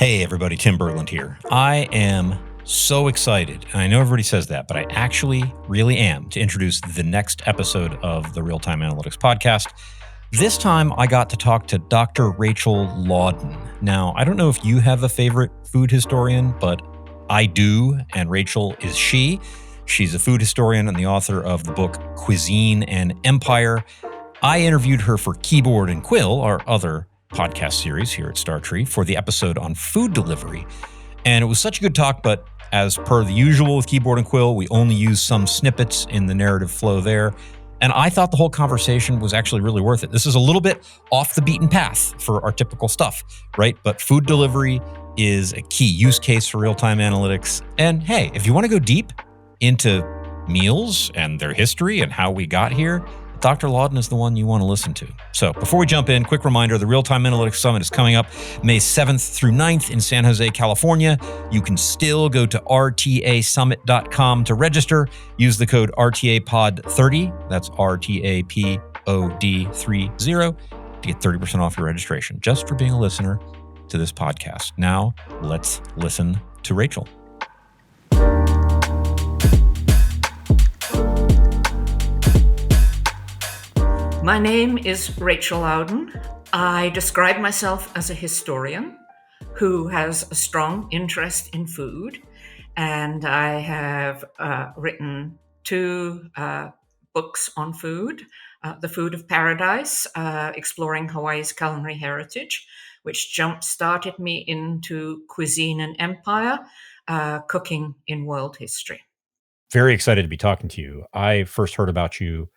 Hey everybody, Tim Berglund here. I am so excited, and I know everybody says that, but I actually really am, to introduce the next episode of the Real-Time Analytics podcast. This time I got to talk to Dr. Rachel Laudan. Now, I don't know if you have a favorite food historian, but I do, and Rachel is she. She's a food historian and the author of the book Cuisine and Empire. I interviewed her for Keyboard and Quill, our other podcast series here at StarTree, for the episode on food delivery. And it was such a good talk, but as per the usual with Keyboard and Quill, we only used some snippets in the narrative flow there. And I thought the whole conversation was actually really worth it. This is a little bit off the beaten path for our typical stuff, right? But food delivery is a key use case for real-time analytics. And hey, if you want to go deep into meals and their history and how we got here, Dr. Laudan is the one you want to listen to. So before we jump in, quick reminder, the Real-Time Analytics Summit is coming up May 7th through 9th in San Jose, California. You can still go to rtasummit.com to register. Use the code RTAPOD30, that's RTAPOD30, to get 30% off your registration, just for being a listener to this podcast. Now, let's listen to Rachel. My name is Rachel Laudan. I describe myself as a historian who has a strong interest in food, and I have written two books on food. The Food of Paradise, exploring Hawaii's culinary heritage, which jump-started me into Cuisine and Empire, cooking in world history. Very excited to be talking to you. I first heard about you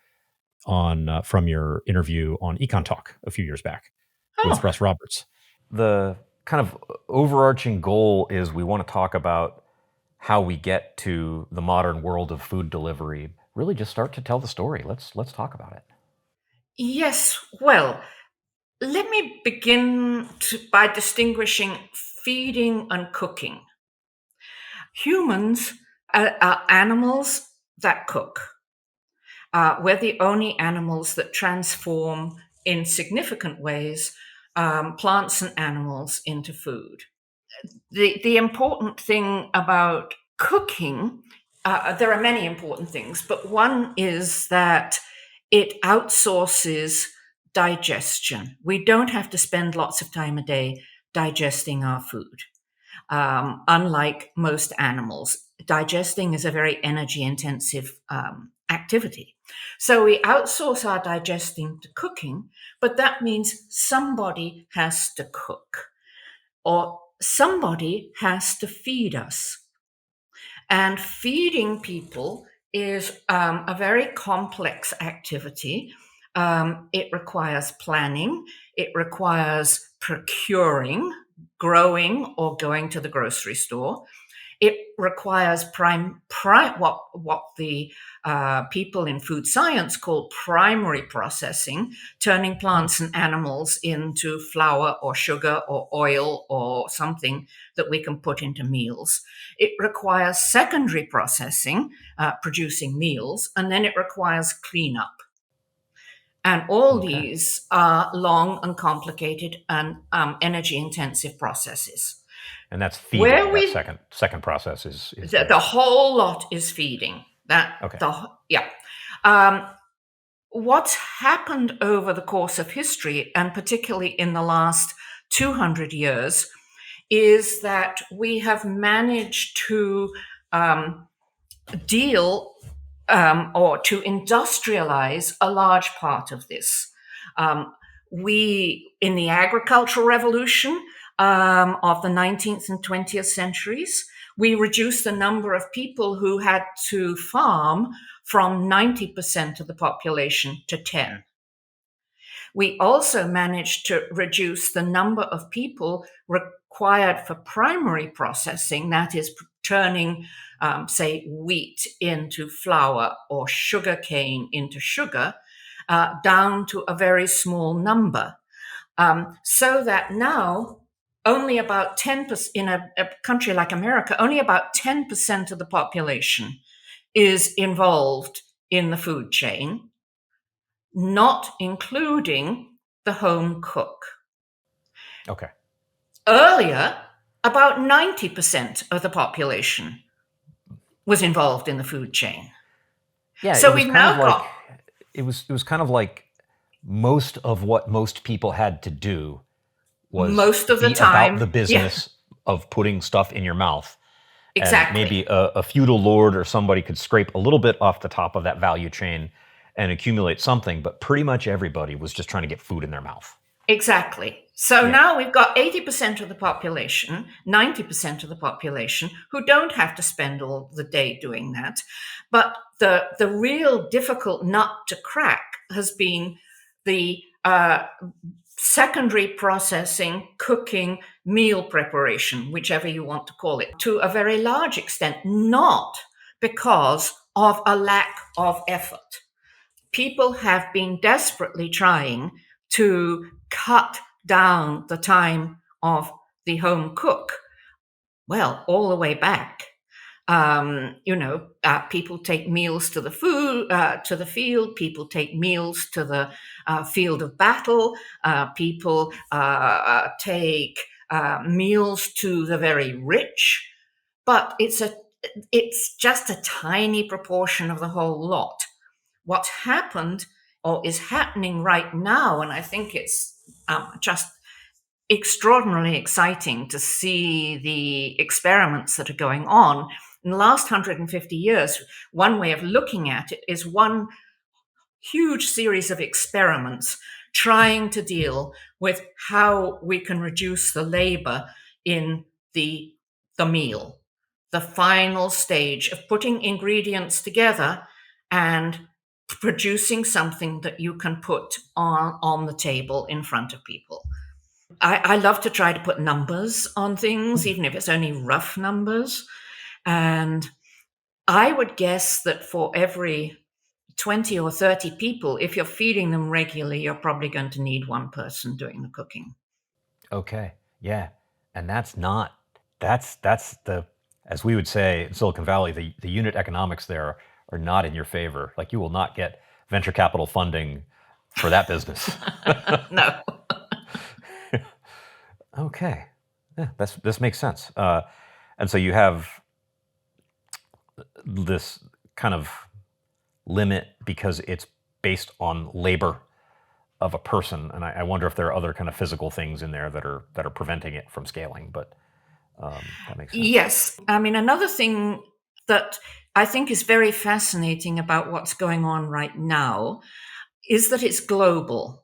from your interview on Econ Talk a few years back with Russ Roberts. The kind of overarching goal is we want to talk about how we get to the modern world of food delivery. Really just start to tell the story. Let's talk about it. Yes, well, let me begin by distinguishing feeding and cooking. Humans are animals that cook. We're the only animals that transform in significant ways plants and animals into food. The important thing about cooking, there are many important things, but one is that it outsources digestion. We don't have to spend lots of time a day digesting our food. Unlike most animals, digesting is a very energy intensive activity. So we outsource our digesting to cooking, but that means somebody has to cook or somebody has to feed us. And feeding people is a very complex activity. It requires planning, it requires procuring, growing, or going to the grocery store. It requires what the people in food science call primary processing, turning plants and animals into flour or sugar or oil or something that we can put into meals. It requires secondary processing, producing meals, and then it requires cleanup. And all these are long and complicated and energy-intensive processes. And that's feeding. That second process is the whole lot is feeding. What's happened over the course of history, and particularly in the last 200 years, is that we have managed to deal or to industrialize a large part of this. We, in the agricultural revolution of the 19th and 20th centuries, we reduced the number of people who had to farm from 90% of the population to 10. We also managed to reduce the number of people required for primary processing, that is, turning, say, wheat into flour or sugarcane into sugar, down to a very small number. So that now only about 10%, in a country like America, only about 10% of the population is involved in the food chain, not including the home cook. Okay. Earlier, about 90% of the population was involved in the food chain. Yeah, it So was we've kind of now like got it was kind of like most of what most people had to do was most of the be about the time, yeah, business of putting stuff in your mouth. And exactly. maybe a feudal lord or somebody could scrape a little bit off the top of that value chain and accumulate something, but pretty much everybody was just trying to get food in their mouth. Exactly. So Yeah. now we've got 80% of the population, 90% of the population who don't have to spend all the day doing that. But the real difficult nut to crack has been the secondary processing, cooking, meal preparation, whichever you want to call it, to a very large extent, not because of a lack of effort. People have been desperately trying to cut down the time of the home cook. Well, all the way back. People take meals to the food, to the field. People take meals to the field of battle. People take meals to the very rich. But it's just a tiny proportion of the whole lot. What's happened or is happening right now, and I think it's just extraordinarily exciting to see the experiments that are going on. In the last 150 years, one way of looking at it is one huge series of experiments trying to deal with how we can reduce the labor in the meal, the final stage of putting ingredients together and producing something that you can put on the table in front of people. I love to try to put numbers on things, even if it's only rough numbers. And I would guess that for every 20 or 30 people, if you're feeding them regularly, you're probably going to need one person doing the cooking. Okay. Yeah. And that's the, as we would say in Silicon Valley, the unit economics there are not in your favor. Like you will not get venture capital funding for that business. No. Okay. Yeah, this makes sense. And so you have this kind of limit because it's based on labor of a person, and I wonder if there are other kind of physical things in there that are preventing it from scaling. But that makes sense. Yes. I mean, another thing that I think is very fascinating about what's going on right now is that it's global.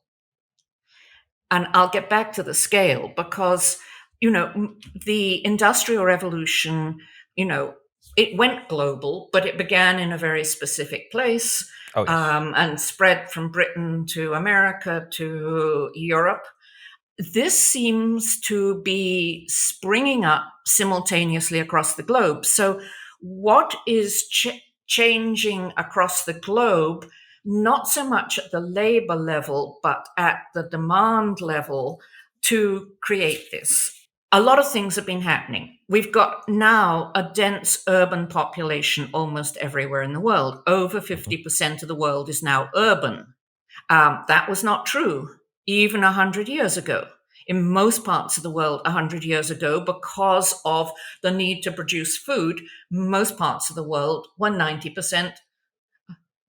And I'll get back to the scale because, the Industrial Revolution, it went global, but it began in a very specific place Oh yes. and spread from Britain to America to Europe. This seems to be springing up simultaneously across the globe. So, what is changing across the globe, not so much at the labor level, but at the demand level to create this? A lot of things have been happening. We've got now a dense urban population almost everywhere in the world. Over 50% of the world is now urban. That was not true even 100 years ago. In most parts of the world, 100 years ago, because of the need to produce food, most parts of the world were 90%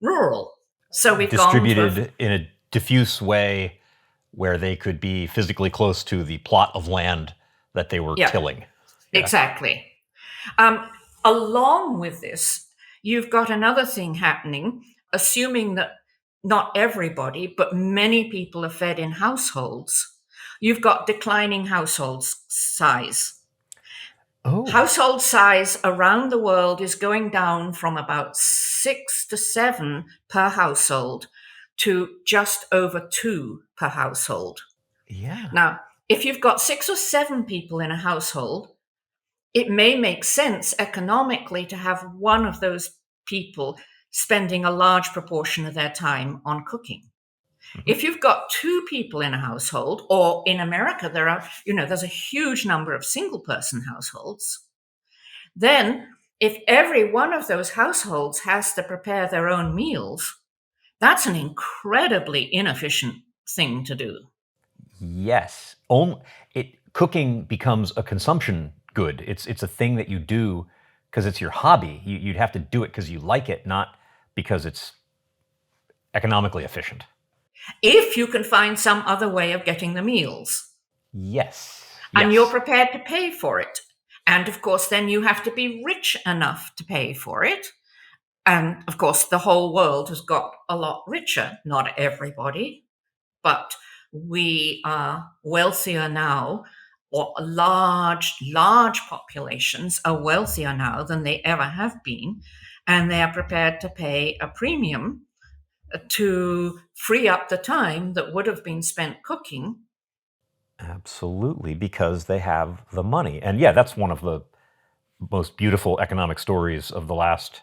rural. So we've gone to a, Distributed in a diffuse way where they could be physically close to the plot of land that they were yeah, tilling. Yeah. exactly. Um, Along with this, you've got another thing happening, assuming that not everybody, but many people are fed in households. You've got declining household size. Oh, Household size around the world is going down from about 6 to 7 per household to just over 2 per household. yeah. Now, if you've got 6 or 7 people in a household, it may make sense economically to have one of those people spending a large proportion of their time on cooking. Mhm. If you've got 2 people in a household, or in America, there's a huge number of single person households, then if every one of those households has to prepare their own meals, that's an incredibly inefficient thing to do. Yes. Cooking becomes a consumption good. It's a thing that you do because it's your hobby. You'd have to do it because you like it, not because it's economically efficient. If you can find some other way of getting the meals Yes. and you're Yes. prepared to pay for it. And of course, then you have to be rich enough to pay for it. And of course, the whole world has got a lot richer. Not everybody, but we are wealthier now, or large populations are wealthier now than they ever have been. And they are prepared to pay a premium to free up the time that would have been spent cooking. Absolutely, because they have the money. And yeah, that's one of the most beautiful economic stories of the last,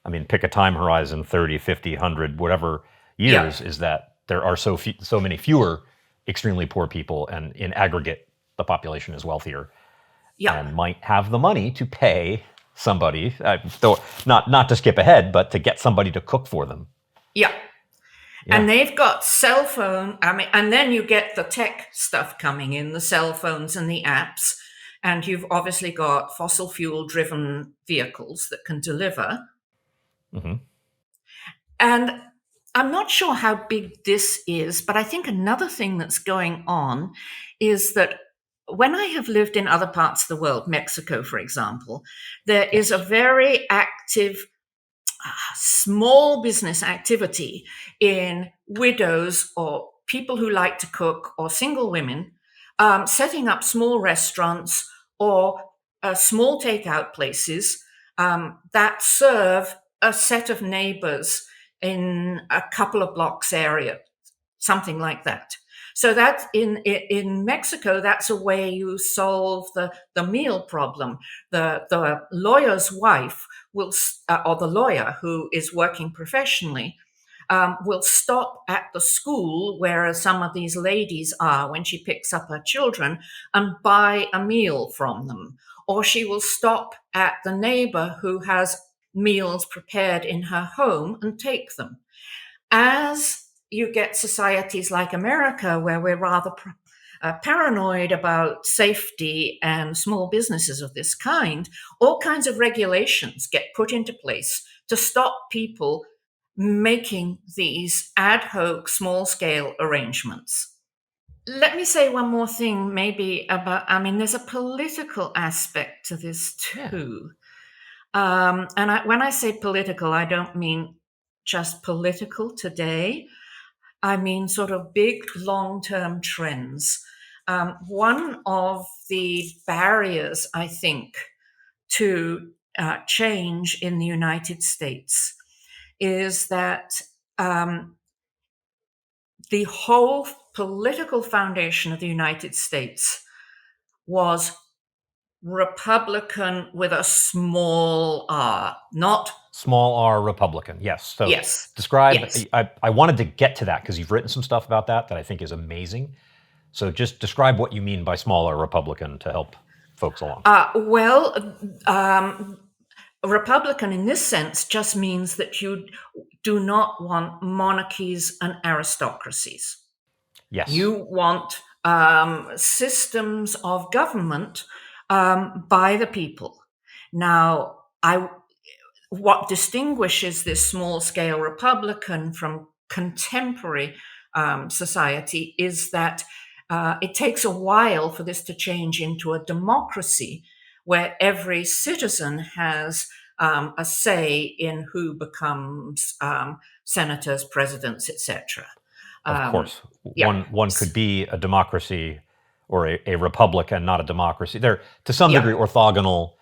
I mean, pick a time horizon, 30, 50, 100, whatever Yeah, years, is that there are so many fewer extremely poor people, and in aggregate, the population is wealthier yeah, and might have the money to pay somebody, though not to skip ahead, but to get somebody to cook for them. yeah. Yeah, And they've got cell phone. I mean, and then you get the tech stuff coming in, the cell phones and the apps. And you've obviously got fossil fuel driven vehicles that can deliver. hmm, And I'm not sure how big this is, but I think another thing that's going on is that when I have lived in other parts of the world, Mexico, for example, there is a yes, very active small business activity in widows or people who like to cook or single women setting up small restaurants or small takeout places that serve a set of neighbors in a couple of blocks area, something like that. So that's in Mexico. That's a way you solve the meal problem. The lawyer's wife will, or the lawyer who is working professionally, will stop at the school where some of these ladies are when she picks up her children and buy a meal from them, or she will stop at the neighbor who has meals prepared in her home and take them. As you get societies like America, where we're rather paranoid about safety and small businesses of this kind, all kinds of regulations get put into place to stop people making these ad hoc, small scale arrangements. Let me say one more thing, maybe about, I mean, there's a political aspect to this yeah, too. When I say political, I don't mean just political today. I mean, sort of big long term trends. One of the barriers, I think, to change in the United States is that um, the whole political foundation of the United States was Republican with a small r, not, small r Republican. Yes. So yes, describe. yes. I wanted to get to that because you've written some stuff about that I think is amazing. So just describe what you mean by small r Republican to help folks along. Well, Republican in this sense just means that you do not want monarchies and aristocracies. Yes, You want systems of government by the people. Now, what distinguishes this small scale Republican from contemporary society is that it takes a while for this to change into a democracy where every citizen has a say in who becomes senators, presidents, etc. of Um, course. yeah, One could be a democracy or a republic and not a democracy. They're to some yeah, degree orthogonal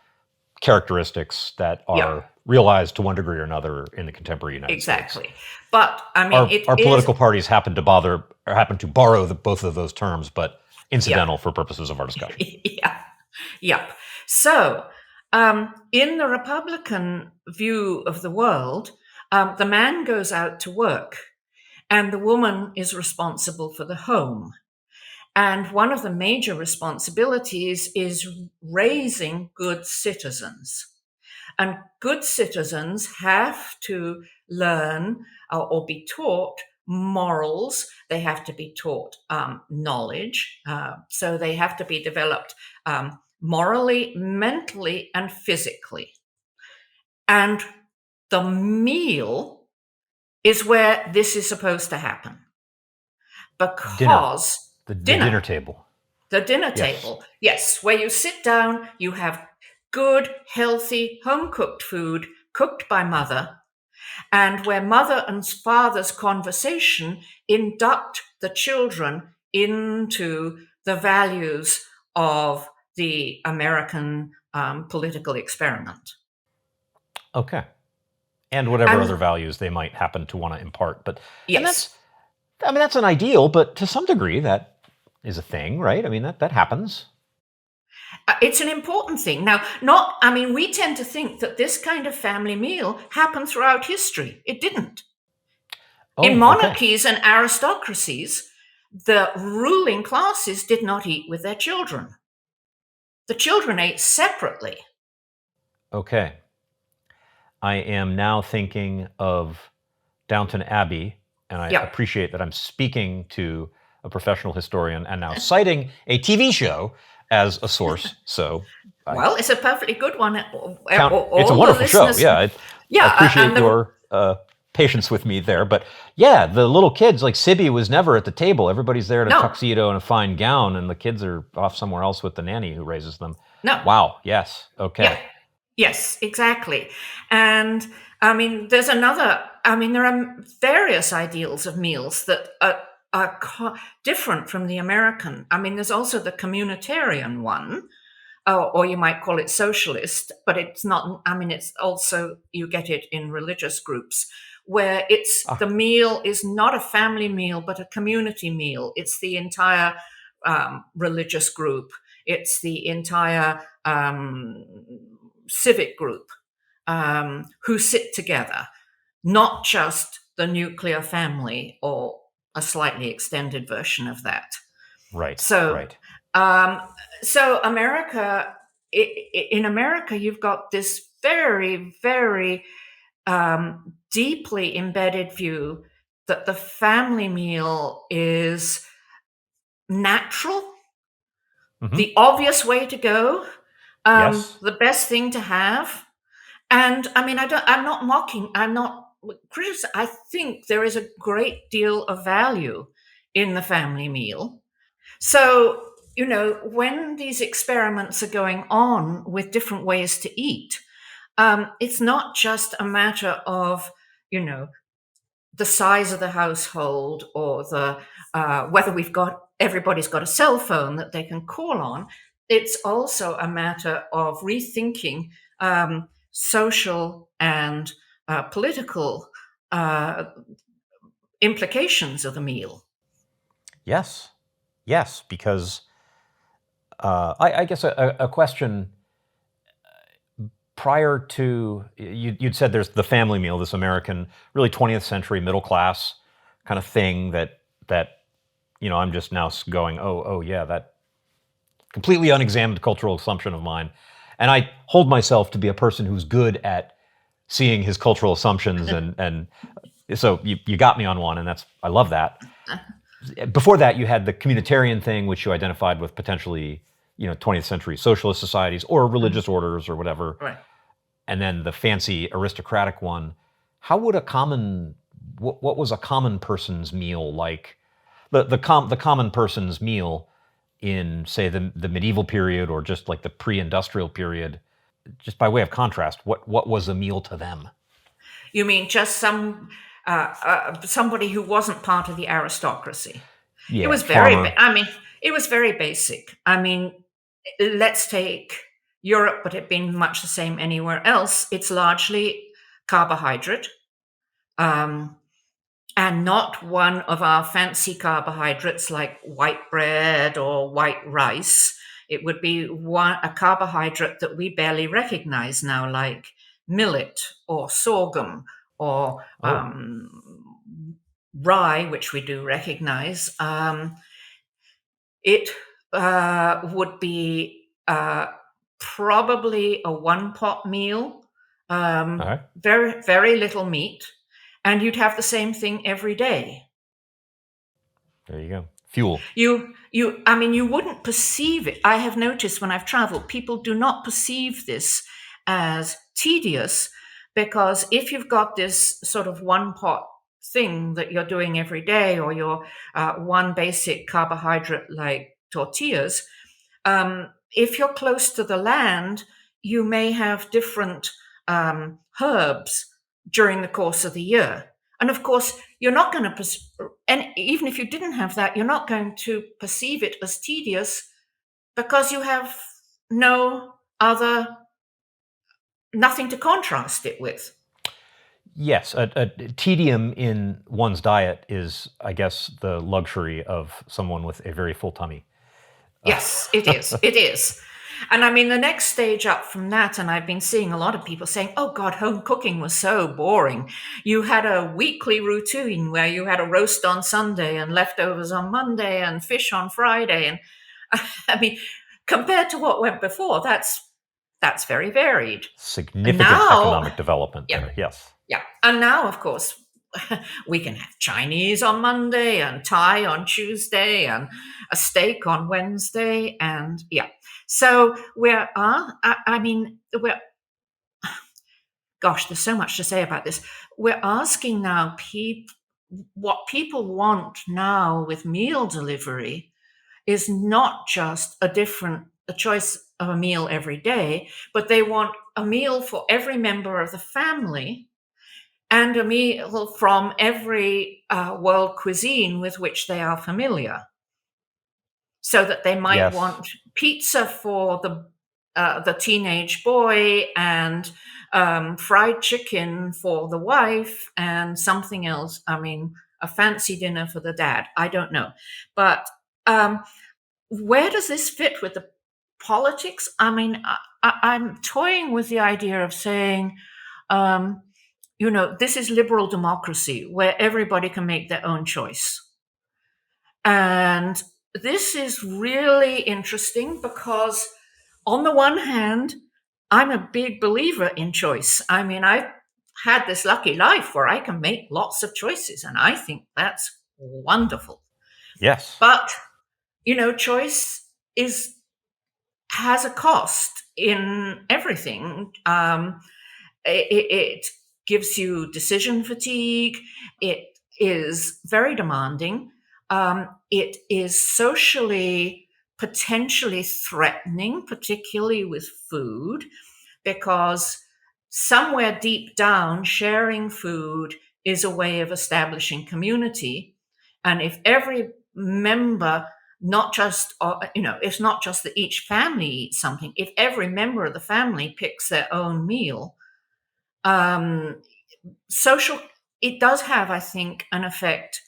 characteristics that yeah, are realized to one degree or another in the contemporary United States. exactly. But I mean, it Our is, political parties happen to borrow both of those terms, but yeah, incidental for purposes of our discussion. yeah. Yep. So, in the Republican view of the world, the man goes out to work and the woman is responsible for the home. And one of the major responsibilities is raising good citizens. And good citizens have to learn or be taught morals. They have to be taught knowledge. So they have to be developed morally, mentally, and physically. And the meal is where this is supposed to happen. Dinner. Because The dinner, dinner table. the dinner Yes. table, yes, where you sit down, you have good, healthy, home cooked food cooked by mother, and where mother and father's conversation induct the children into the values of the American political experiment. Okay. And whatever And other values they might happen to want to impart. And yes, that's an ideal, but to some degree that is a thing, right? I mean, that happens. it's an important thing. Now, we tend to think that this kind of family meal happened throughout history. It didn't. In Oh, okay. monarchies and aristocracies, the ruling classes did not eat with their children. The children ate separately. Okay. I am now thinking of Downton Abbey, and I Yeah. appreciate that I'm speaking to a professional historian and now citing a TV show as a source. So I Well, it's a perfectly good one. it's a All the wonderful show. listeners, Yeah, I yeah, appreciate your patience with me there. But yeah, the little kids, like Sibby, was never at the table. Everybody's there in a no, tuxedo and a fine gown, and the kids are off somewhere else with the nanny who raises them. no, Wow. Yes. yeah, Okay. yes, exactly. And there's another. There are various ideals of meals that are different from the American. There's also the communitarian one, or you might call it socialist, but it's not. It's also, you get it in religious groups where the Ah, meal is not a family meal but a community meal. It's the entire religious group. It's the entire civic group who sit together, not just the nuclear family or a slightly extended version of that. right. So, Right. um, America, in America, you've got this very, very deeply embedded view that the family meal is natural, Hmm. the obvious way to go, Yes. the best thing to have. And I'm not mocking, I'm not criticizing. I think there is a great deal of value in the family meal. So, when these experiments are going on with different ways to eat, it's not just a matter of, you know, the size of the household or the whether everybody's got a cell phone that they can call on. It's also a matter of rethinking social and political uh, implications of the meal. Yes. Yes. Because I guess a question prior to you'd said there's the family meal, this American, really 20th century middle class kind of thing that I'm just now going, oh yeah, that completely unexamined cultural assumption of mine, and I hold myself to be a person who's good at seeing his cultural assumptions, and so you got me on one, and I love that. Before that, you had the communitarian thing, which you identified with potentially 20th century socialist societies or religious orders or whatever, Right. and then the fancy aristocratic one. How would what was a common person's meal like? The common person's meal in, say, the medieval period or just like the pre-industrial period, just by way of contrast, what was a meal to them? You mean just somebody who wasn't part of the aristocracy? It Yeah, was very. farmer. It was very basic. Let's take Europe, but it being much the same anywhere else. It's largely carbohydrate, um, and not one of our fancy carbohydrates like white bread or white rice. It would be a carbohydrate that we barely recognize now, like millet or sorghum or Oh, rye, which we do recognize. It would be probably a one pot meal, all right. very, very little meat, and you'd have the same thing every day. There you go. Fuel. you wouldn't perceive it. I have noticed when I've traveled, people do not perceive this as tedious, because if you've got this sort of one pot thing that you're doing every day, or your one basic carbohydrate like tortillas, if you're close to the land, you may have different herbs during the course of the year. And of course, you're not going to, and even if you didn't have that, you're not going to perceive it as tedious, because you have no other, nothing to contrast it with. Yes, a tedium in one's diet is, I guess, the luxury of someone with a very full tummy. Yes, it is. It is. And I mean, the next stage up from that, and I've been seeing a lot of people saying, oh God, home cooking was so boring. You had a weekly routine where you had a roast on Sunday and leftovers on Monday and fish on Friday. And I mean, compared to what went before, that's very varied. And Significant now, economic development yeah, there, yes. yeah. And now, of course, we can have Chinese on Monday and Thai on Tuesday and a steak on Wednesday. And yeah. So gosh, there's so much to say about this. We're asking now what people want now with meal delivery is not just a choice of a meal every day, but they want a meal for every member of the family, and a meal from every world cuisine with which they are familiar. So that they might Yes. want pizza for the teenage boy, and fried chicken for the wife, and something else. I mean, a fancy dinner for the dad. I don't know, but where does this fit with the politics? I mean, I'm toying with the idea of saying, this is liberal democracy where everybody can make their own choice. And this is really interesting because, on the one hand, I'm a big believer in choice. I mean, I've had this lucky life where I can make lots of choices, and I think that's wonderful. Yes. But, choice has a cost in everything. It gives you decision fatigue. It is very demanding. It is socially potentially threatening, particularly with food, because somewhere deep down, sharing food is a way of establishing community. And if every member, not just, it's not just that each family eats something, if every member of the family picks their own meal, social, it does have, I think, an effect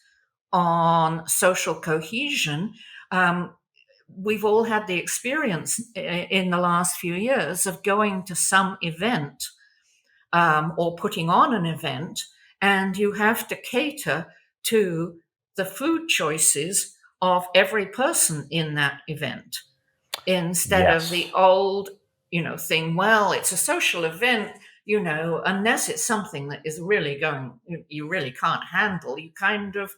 on social cohesion. We've all had the experience in the last few years of going to some event, or putting on an event, and you have to cater to the food choices of every person in that event, instead of the Yes. old, thing. Well, it's a social event, unless it's something that is really you really can't handle. You kind of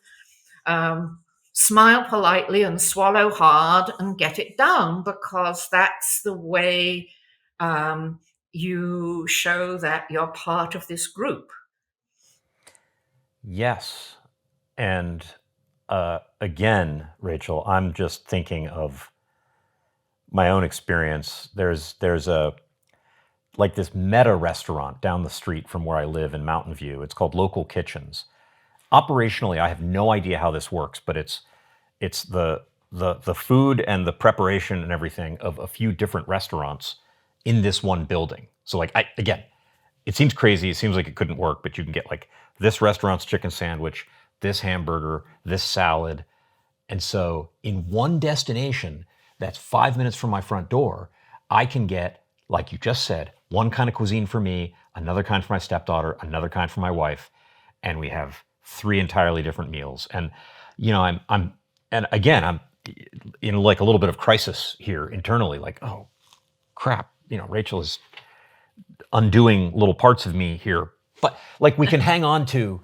smile politely and swallow hard and get it down, because that's the way you show that you're part of this group. Yes. And again, Rachel, I'm just thinking of my own experience. There's a like this meta restaurant down the street from where I live in Mountain View. It's called Local Kitchens. Operationally, I have no idea how this works, but it's the food and the preparation and everything of a few different restaurants in this one building. So like again, it seems crazy. It seems like it couldn't work, but you can get like this restaurant's chicken sandwich, this hamburger, this salad. And so in one destination that's 5 minutes from my front door, I can get, like you just said, one kind of cuisine for me, another kind for my stepdaughter, another kind for my wife, and we have three entirely different meals. And I'm and again, I'm in like a little bit of crisis here internally, like, oh crap, Rachel is undoing little parts of me here. But like we can hang on to,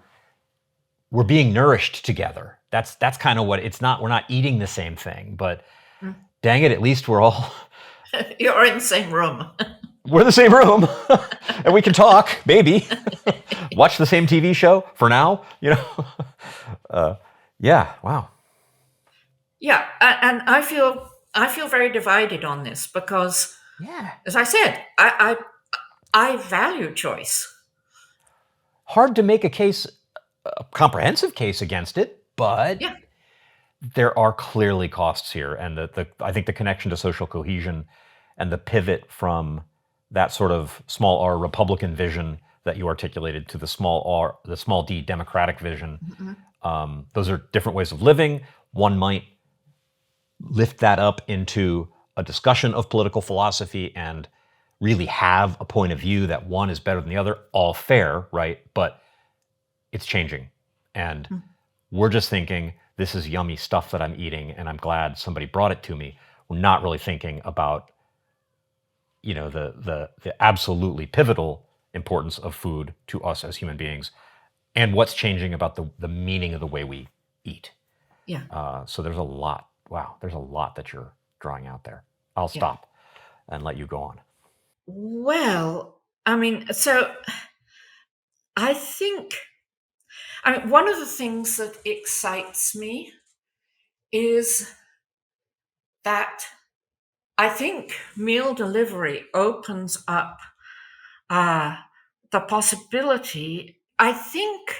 we're being nourished together. that's kind of what it's not. We're not eating the same thing, but Mm. dang it, at least we're all You're in the same room. we're in the same room and we can talk, maybe watch the same TV show for now. Yeah. Wow. Yeah, and I feel very divided on this because, Yeah. as I said, I value choice. Hard to make a comprehensive case against it, but Yeah, there are clearly costs here, and I think the connection to social cohesion and the pivot from that sort of small r Republican vision that you articulated to the small d Democratic vision. mhm, Those are different ways of living. One might lift that up into a discussion of political philosophy and really have a point of view that one is better than the other. All fair, right? But it's changing, and mm, we're just thinking this is yummy stuff that I'm eating, and I'm glad somebody brought it to me. We're not really thinking about the absolutely pivotal importance of food to us as human beings, and what's changing about the meaning of the way we eat. yeah, So there's a lot. Wow, there's a lot that you're drawing out there. I'll yeah. stop and let you go on. Well, I mean, so I think, I mean, one of the things that excites me is that I think meal delivery opens up uh, the possibility. I think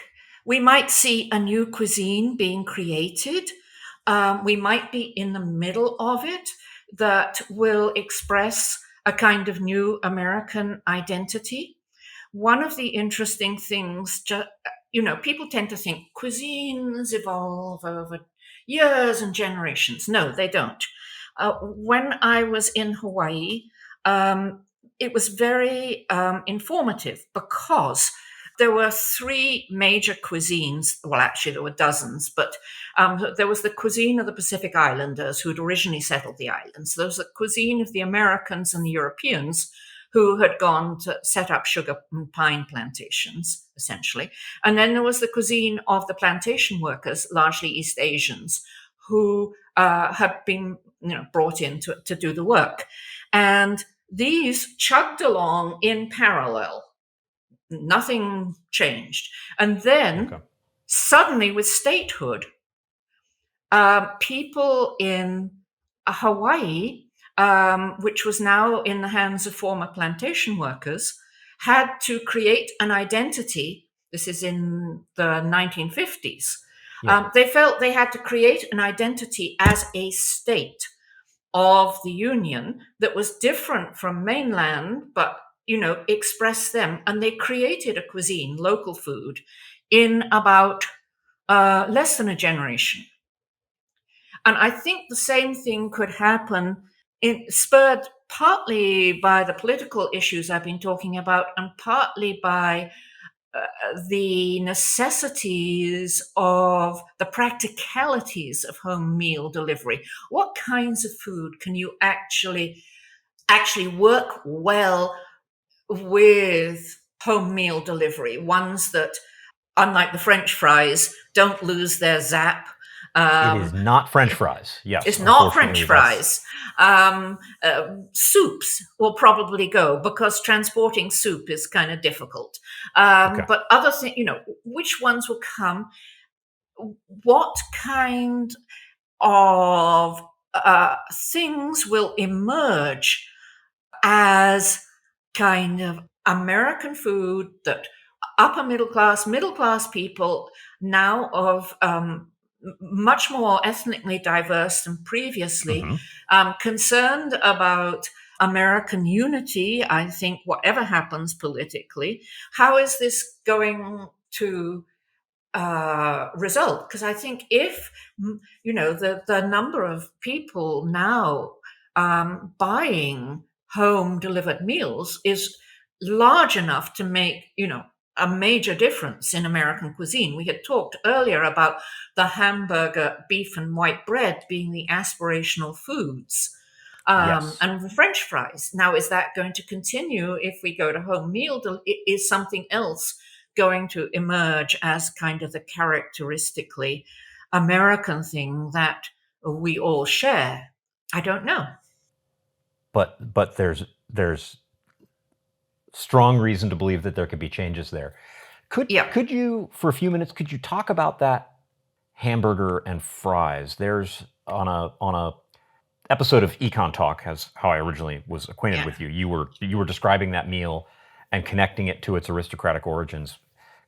we might see a new cuisine being created. We might be in the middle of it that will express a kind of new American identity. One of the interesting things, people tend to think cuisines evolve over years and generations. No, they don't. When I was in Hawaii, um, it was very informative because there were three major cuisines. Well, actually, there were dozens, but there was the cuisine of the Pacific Islanders who'd originally settled the islands. There was the cuisine of the Americans and the Europeans who had gone to set up sugar and pine plantations, essentially. And then there was the cuisine of the plantation workers, largely East Asians, who had been brought in to do the work. And these chugged along in parallel. Nothing changed. And then Okay. suddenly, with statehood, people in Hawaii, which was now in the hands of former plantation workers, had to create an identity. This is in the 1950s. Yeah. They felt they had to create an identity as a state of the Union that was different from mainland, but expressed them. And they created a cuisine, local food, in about less than a generation. And I think the same thing could happen, spurred partly by the political issues I've been talking about, and partly by the necessities of the practicalities of home meal delivery. What kinds of food can you actually work well with home meal delivery? Ones that, unlike the French fries, don't lose their zap. It is Um, not French fries. Yes, it's not French unfortunately, that's fries. Soups will probably go because transporting soup is kind of difficult. okay. But other things, which ones will come? What kind of things will emerge as kind of American food that upper middle class people now of much more ethnically diverse than previously, Hmm. concerned about American unity. I think whatever happens politically, how is this going to result? Because I think if the number of people now buying home delivered meals is large enough to make a major difference in American cuisine. We had talked earlier about the hamburger, beef, and white bread being the aspirational foods. Yes. And the French fries. Now, is that going to continue if we go to home meal? Is something else going to emerge as kind of the characteristically American thing that we all share? I don't know. But there's strong reason to believe that there could be changes there. Yeah, Could you, for a few minutes, could you talk about that hamburger and fries? There's on a episode of Econ Talk, as how I originally was acquainted yeah. with you. You were describing that meal and connecting it to its aristocratic origins.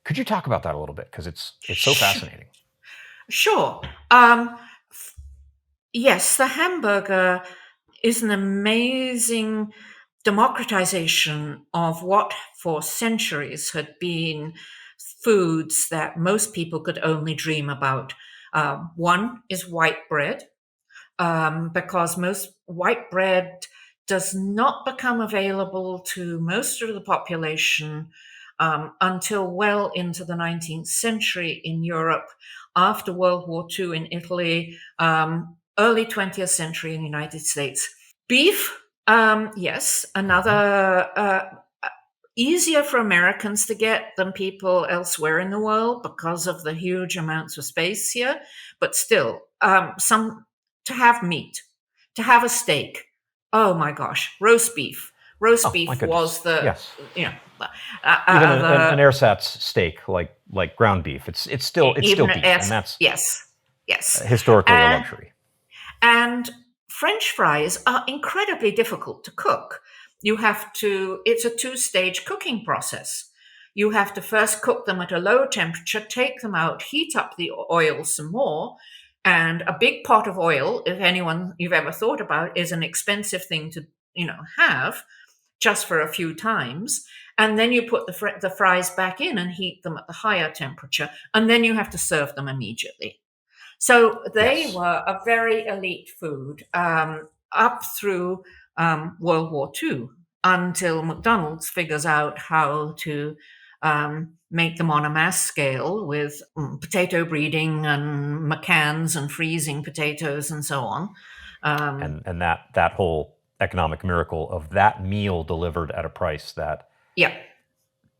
Could you talk about that a little bit? Because it's so fascinating. Sure. Yes, the hamburger is an amazing democratization of what for centuries had been foods that most people could only dream about. One is white bread, because most white bread does not become available to most of the population until well into the 19th century in Europe, after World War II in Italy, early 20th century in the United States. Beef, yes, another easier for Americans to get than people elsewhere in the world because of the huge amounts of space here. But still, some to have meat, to have a steak. Oh my gosh, roast beef. Roast Oh my beef goodness! was the Yes, you know even an the ersatz steak like ground beef. It's still even beef, and as that's yes, yes, historically a and luxury. And French fries are incredibly difficult to cook. It's a two-stage cooking process. You have to first cook them at a low temperature, take them out, heat up the oil some more. And a big pot of oil, if anyone you've ever thought about, is an expensive thing to, have just for a few times. And then you put the fries back in and heat them at the higher temperature. And then you have to serve them immediately. So they Yes, were a very elite food up through World War II until McDonald's figures out how to make them on a mass scale with potato breeding and McCanns and freezing potatoes and so on. and that whole economic miracle of that meal delivered at a price that Yeah,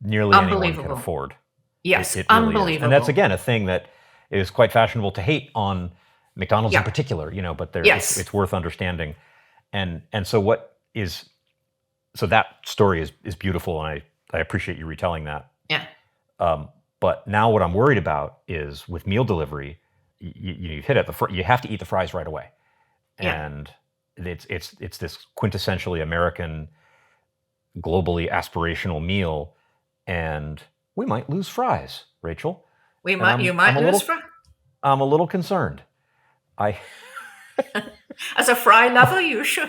nearly anyone can unbelievable. afford. Yes, It really is, and that's unbelievable. again a thing that is quite fashionable to hate on McDonald's in Yeah, particular. But yes, it's worth understanding, and so that story is beautiful, and I appreciate you retelling that. yeah, But now what I'm worried about is with meal delivery, you hit it. You have to eat the fries right away, yeah. and it's this quintessentially American, globally aspirational meal, and we might lose fries, Rachel, and You I'm might a lose little fry. I'm a little concerned. I As a fry lover,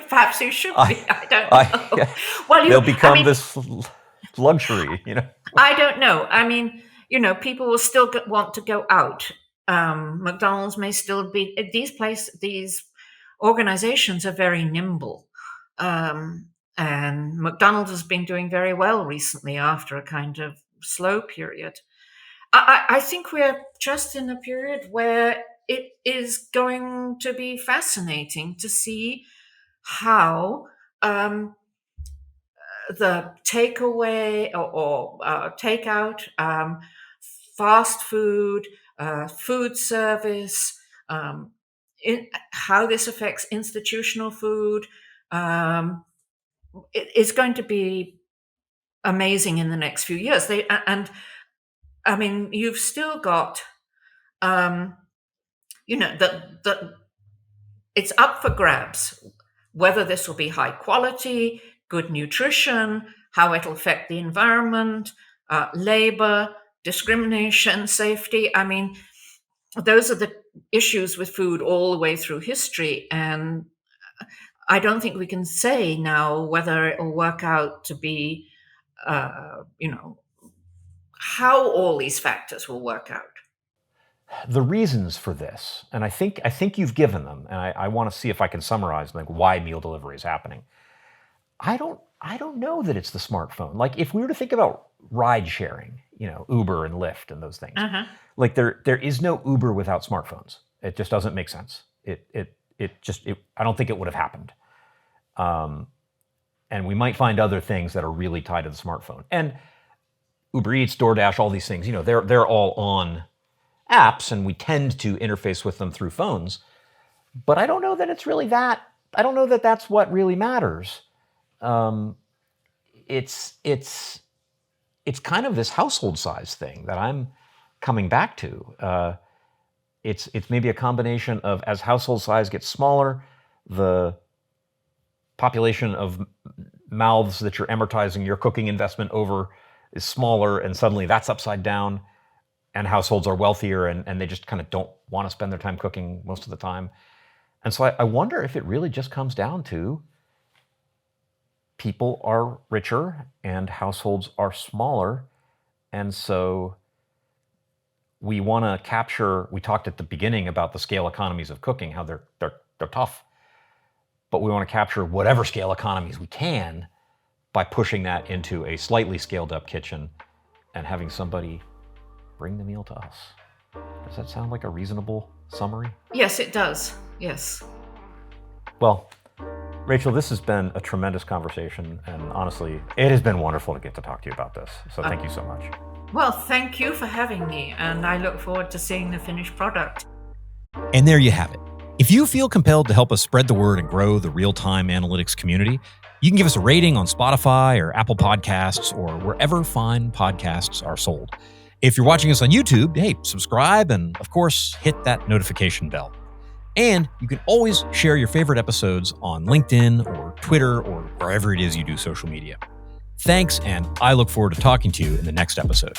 perhaps you should I be. I don't know. I Well, they'll I become mean, this luxury. I don't know. I mean, people will still want to go out. McDonald's may still be these organizations are very nimble. And McDonald's has been doing very well recently after a kind of slow period. I think we're just in a period where it is going to be fascinating to see how the takeaway or takeout, fast food, food service, how this affects institutional food. It's going to be amazing in the next few years. And I mean, you've still got, um, the it's up for grabs whether this will be high quality, good nutrition, how it'll affect the environment, labor, discrimination, safety. I mean, those are the issues with food all the way through history. And I don't think we can say now whether it'll work out to be, uh, you know, how all these factors will work out. The reasons for this, and I think you've given them, and I want to see if I can summarize like why meal delivery is happening. I don't know that it's the smartphone. Like if we were to think about ride sharing, Uber and Lyft and those things, Uh-huh. like there is no Uber without smartphones. It just doesn't make sense. I don't think it would have happened. And we might find other things that are really tied to the smartphone. And Uber Eats, DoorDash, all these things, they're all on apps, and we tend to interface with them through phones. But I don't know that it's really that. I don't know that that's what really matters. It's kind of this household size thing that I'm coming back to. It's maybe a combination of, as household size gets smaller, the population of mouths that you're amortizing your cooking investment over is smaller, and suddenly that's upside down, and households are wealthier, and they just kind of don't want to spend their time cooking most of the time. And so I wonder if it really just comes down to people are richer and households are smaller. And so we want to capture, we talked at the beginning about the scale economies of cooking, how they're tough. But we want to capture whatever scale economies we can by pushing that into a slightly scaled up kitchen and having somebody bring the meal to us. Does that sound like a reasonable summary? Yes, it does. Yes. Well, Rachel, this has been a tremendous conversation, and honestly, it has been wonderful to get to talk to you about this. So thank you so much. Well, thank you for having me, and I look forward to seeing the finished product. And there you have it. If you feel compelled to help us spread the word and grow the real-time analytics community, you can give us a rating on Spotify or Apple Podcasts or wherever fine podcasts are sold. If you're watching us on YouTube, hey, subscribe and, of course, hit that notification bell. And you can always share your favorite episodes on LinkedIn or Twitter or wherever it is you do social media. Thanks, and I look forward to talking to you in the next episode.